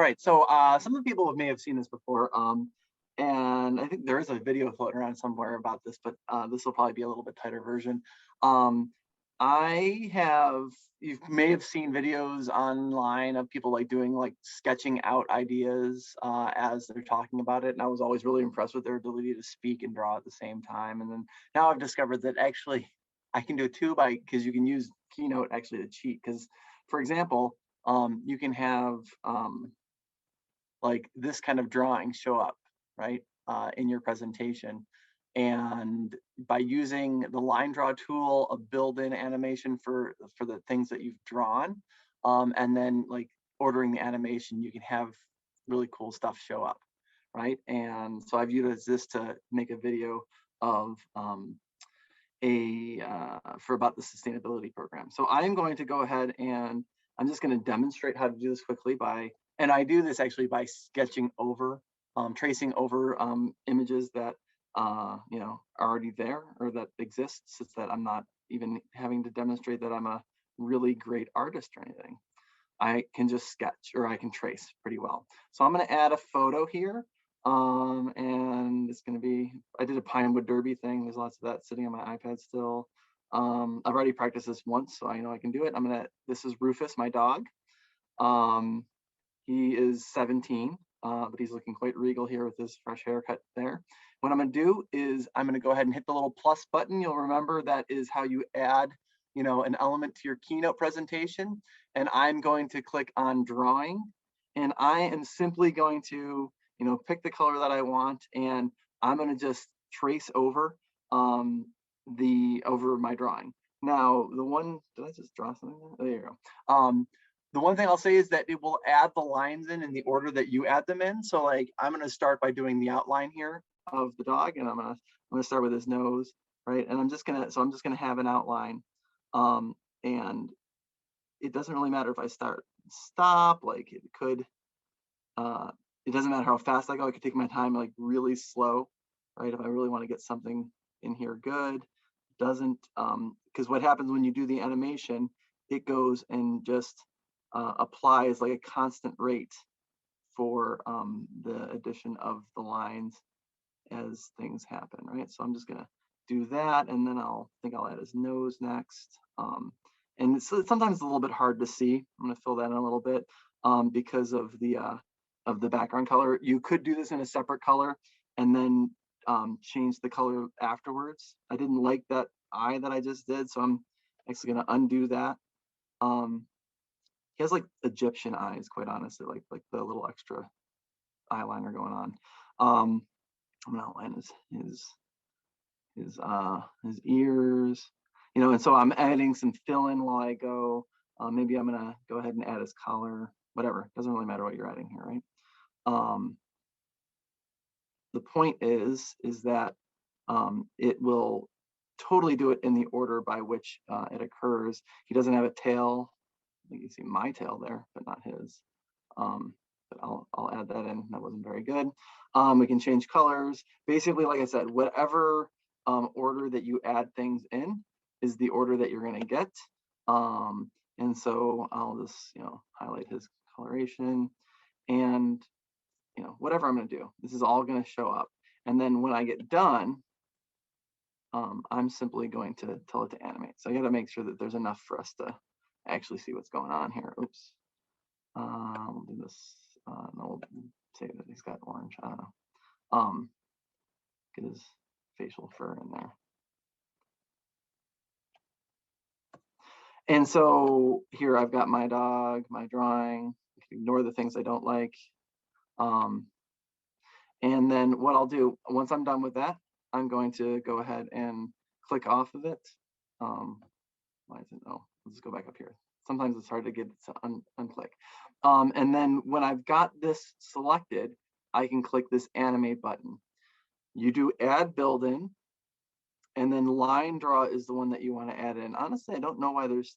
Right. So some of the people may have seen this before. And I think there is a video floating around somewhere about this, but this will probably be a little bit tighter version. You may have seen videos online of people like doing like sketching out ideas as they're talking about it. And I was always really impressed with their ability to speak and draw at the same time. And then now I've discovered that actually I can do it too because you can use Keynote actually to cheat. Because for example, you can have like this kind of drawing show up, right, in your presentation. And by using the line draw tool, a built-in animation for the things that you've drawn, and then like ordering the animation, you can have really cool stuff show up, right? And so I've used this to make a video of for about the sustainability program. So I'm going to go ahead and I'm just going to demonstrate how to do this quickly and I do this actually by sketching over, tracing over images that are already there or that exist, so that I'm not even having to demonstrate that I'm a really great artist or anything. I can just sketch, or I can trace pretty well. So I'm going to add a photo here, and it's going to be, I did a Pinewood Derby thing. There's lots of that sitting on my iPad still. I've already practiced this once, so I know I can do it. This is Rufus, my dog. He is 17, but he's looking quite regal here with his fresh haircut there. What I'm going to do is I'm going to go ahead and hit the little plus button. You'll remember that is how you add, an element to your Keynote presentation. And I'm going to click on drawing, and I am simply going to, pick the color that I want, and I'm going to just trace over over my drawing. Now, did I just draw something? Oh, there you go. The one thing I'll say is that it will add the lines in the order that you add them in. So like, I'm going to start by doing the outline here of the dog, and I'm going to start with his nose, right? And I'm just going to have an outline. And it doesn't really matter if I stop, like it could, it doesn't matter how fast I go. I could take my time, like really slow, right? If I really want to get something in here good, doesn't, because what happens when you do the animation, it goes and just applies like a constant rate for the addition of the lines as things happen, right? So I'm just gonna do that, and then I'll add his nose next. And sometimes it's a little bit hard to see. I'm gonna fill that in a little bit because of the background color. You could do this in a separate color and then change the color afterwards. I didn't like that eye that I just did, so I'm actually gonna undo that. He has like Egyptian eyes, quite honestly, like the little extra eyeliner going on. I'm gonna outline his ears, and so I'm adding some fill in while I go. Maybe I'm gonna go ahead and add his collar, whatever. Doesn't really matter what you're adding here, right? The point is that it will totally do it in the order by which it occurs. He doesn't have a tail. You can see my tail there, but not his. But I'll add that in. That wasn't very good. We can change colors. Basically, like I said, whatever order that you add things in is the order that you're going to get. And so I'll just highlight his coloration, and whatever I'm going to do, this is all going to show up. And then when I get done, I'm simply going to tell it to animate. So I got to make sure that there's enough for us to actually see what's going on here. Oops. We'll do this. No, we'll say that he's got orange. I don't know. Get his facial fur in there. And so here I've got my dog, my drawing. Ignore the things I don't like. And then what I'll do, once I'm done with that, I'm going to go ahead and click off of it. Why is it? Oh, let's go back up here. Sometimes it's hard to get to unclick. And then when I've got this selected, I can click this animate button. You do add build-in, and then line draw is the one that you want to add in. Honestly, I don't know why there's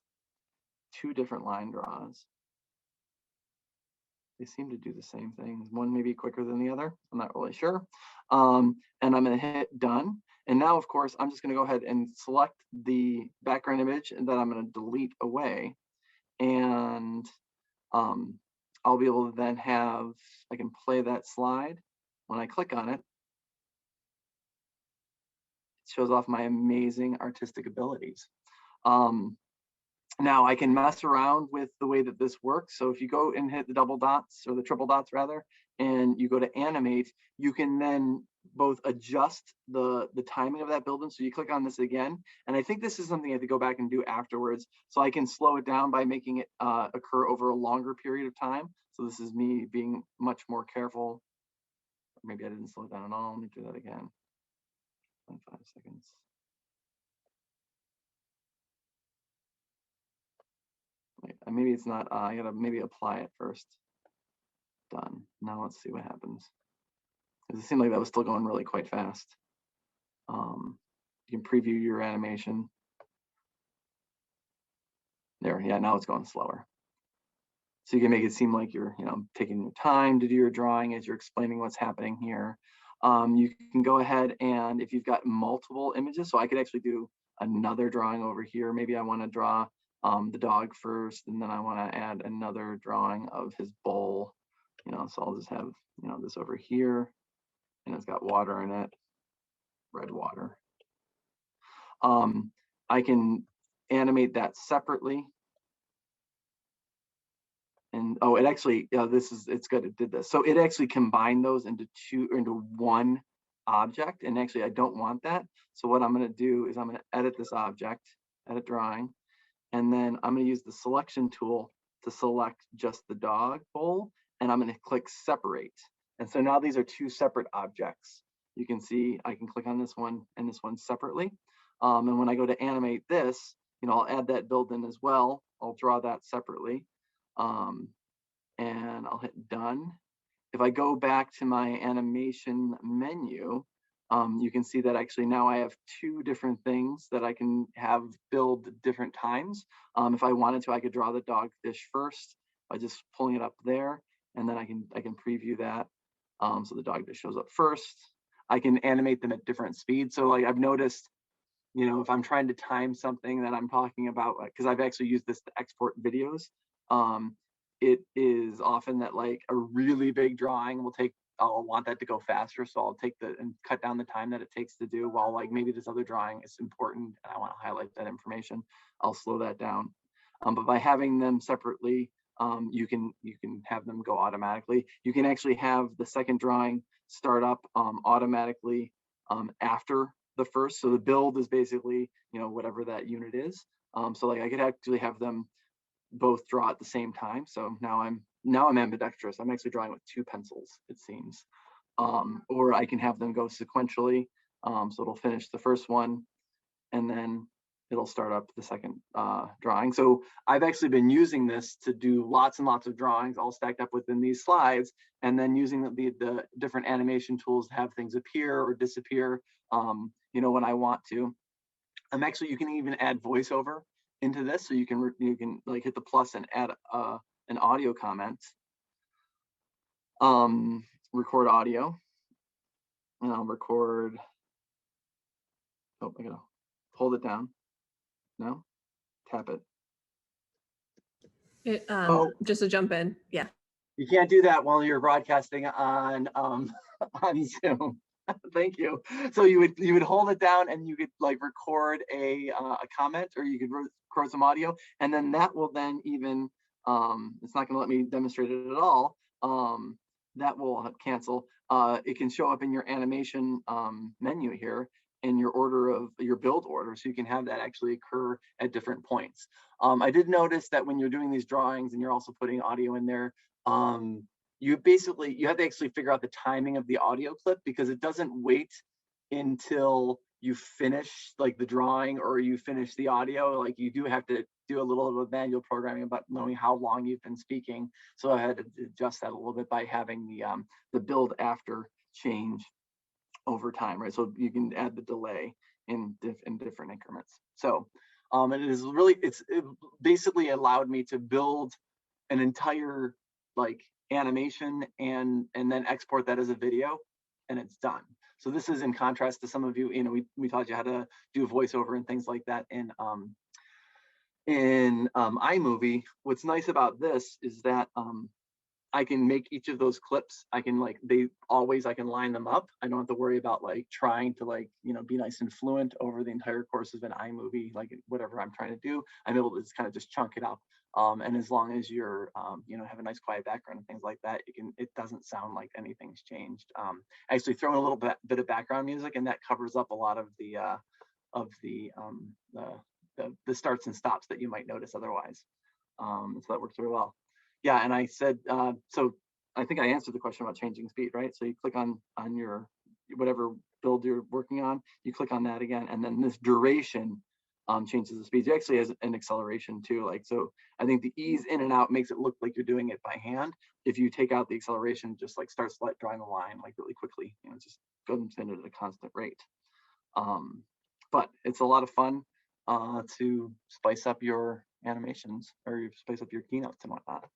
two different line draws. They seem to do the same thing. One may be quicker than the other. I'm not really sure. And I'm going to hit done. And now, of course, I'm just going to go ahead and select the background image that I'm going to delete away. And I'll be able to then have, I can play that slide. When I click on it, it shows off my amazing artistic abilities. Now I can mess around with the way that this works. So if you go and hit the double dots, or the triple dots rather, and you go to animate, you can then both adjust the timing of that build-in. So you click on this again, and I think this is something I have to go back and do afterwards. So I can slow it down by making it occur over a longer period of time. So this is me being much more careful. Maybe I didn't slow it down at all. Let me do that again. 5 seconds. Wait, maybe it's not, I gotta maybe apply it first. Done. Now let's see what happens. It seemed like that was still going really quite fast. You can preview your animation. There, yeah, now it's going slower. So you can make it seem like you're, taking your time to do your drawing as you're explaining what's happening here. You can go ahead and if you've got multiple images, so I could actually do another drawing over here. Maybe I want to draw the dog first, and then I want to add another drawing of his bowl. So I'll just have, this over here, and it's got water in it, red water. I can animate that separately. And oh, it actually, it's good, it did this. So it actually combined those into one object. And actually I don't want that. So what I'm gonna do is I'm gonna edit this object, edit drawing. And then I'm gonna use the selection tool to select just the dog bowl. And I'm gonna click separate. And so now these are two separate objects. You can see I can click on this one and this one separately. And when I go to animate this, I'll add that build-in as well. I'll draw that separately. And I'll hit done. If I go back to my animation menu, you can see that actually now I have two different things that I can have build different times. If I wanted to, I could draw the dog fish first by just pulling it up there, and then I can preview that. So the dog fish shows up first. I can animate them at different speeds. So like I've noticed, if I'm trying to time something that I'm talking about, because I've actually used this to export videos, it is often that like a really big drawing will I'll want that to go faster. So I'll take and cut down the time that it takes to do, while like maybe this other drawing is important and I want to highlight that information. I'll slow that down. But by having them separately, you can have them go automatically. You can actually have the second drawing start up automatically after the first. So the build is basically, whatever that unit is. So like I could actually have them both draw at the same time. So now I'm ambidextrous. I'm actually drawing with two pencils, it seems. Or I can have them go sequentially. So it'll finish the first one and then it'll start up the second drawing. So I've actually been using this to do lots and lots of drawings all stacked up within these slides, and then using the different animation tools to have things appear or disappear, when I want to. You can even add voiceover into this, so you can like hit the plus and add an audio comment, record audio, and I'll record. Oh, I gotta hold it down. No, tap it. Just to jump in, yeah. You can't do that while you're broadcasting on Zoom. Thank you. So you would hold it down and you could like record a comment, or you could record some audio, and then that will then even it's not going to let me demonstrate it at all. That will cancel. It can show up in your animation menu here in your order of your build order, so you can have that actually occur at different points. I did notice that when you're doing these drawings and you're also putting audio in there, you have to actually figure out the timing of the audio clip, because it doesn't wait until you finish like the drawing or you finish the audio. Like you do have to do a little bit of manual programming about knowing how long you've been speaking. So I had to adjust that a little bit by having the build after change over time, right? So you can add the delay in different increments. So it basically allowed me to build an entire like animation and then export that as a video, and it's done. So this is in contrast to some of you, we taught you how to do voiceover and things like that in iMovie. What's nice about this is that I can make each of those clips. I can like, I can line them up. I don't have to worry about like trying to like, be nice and fluent over the entire course of an iMovie, like whatever I'm trying to do. I'm able to just kind of just chunk it up. And as long as you're, have a nice quiet background and things like that, it doesn't sound like anything's changed. Actually throw in a little bit of background music, and that covers up a lot of the the starts and stops that you might notice otherwise. So that works very well. Yeah, and I said, so I think I answered the question about changing speed, right? So you click on your whatever build you're working on, you click on that again, and then this duration changes the speed. It actually has an acceleration too. Like, so I think the ease in and out makes it look like you're doing it by hand. If you take out the acceleration, just like starts drawing the line like really quickly, just go and spin it at a constant rate. But it's a lot of fun to spice up your animations or you spice up your keynotes and whatnot.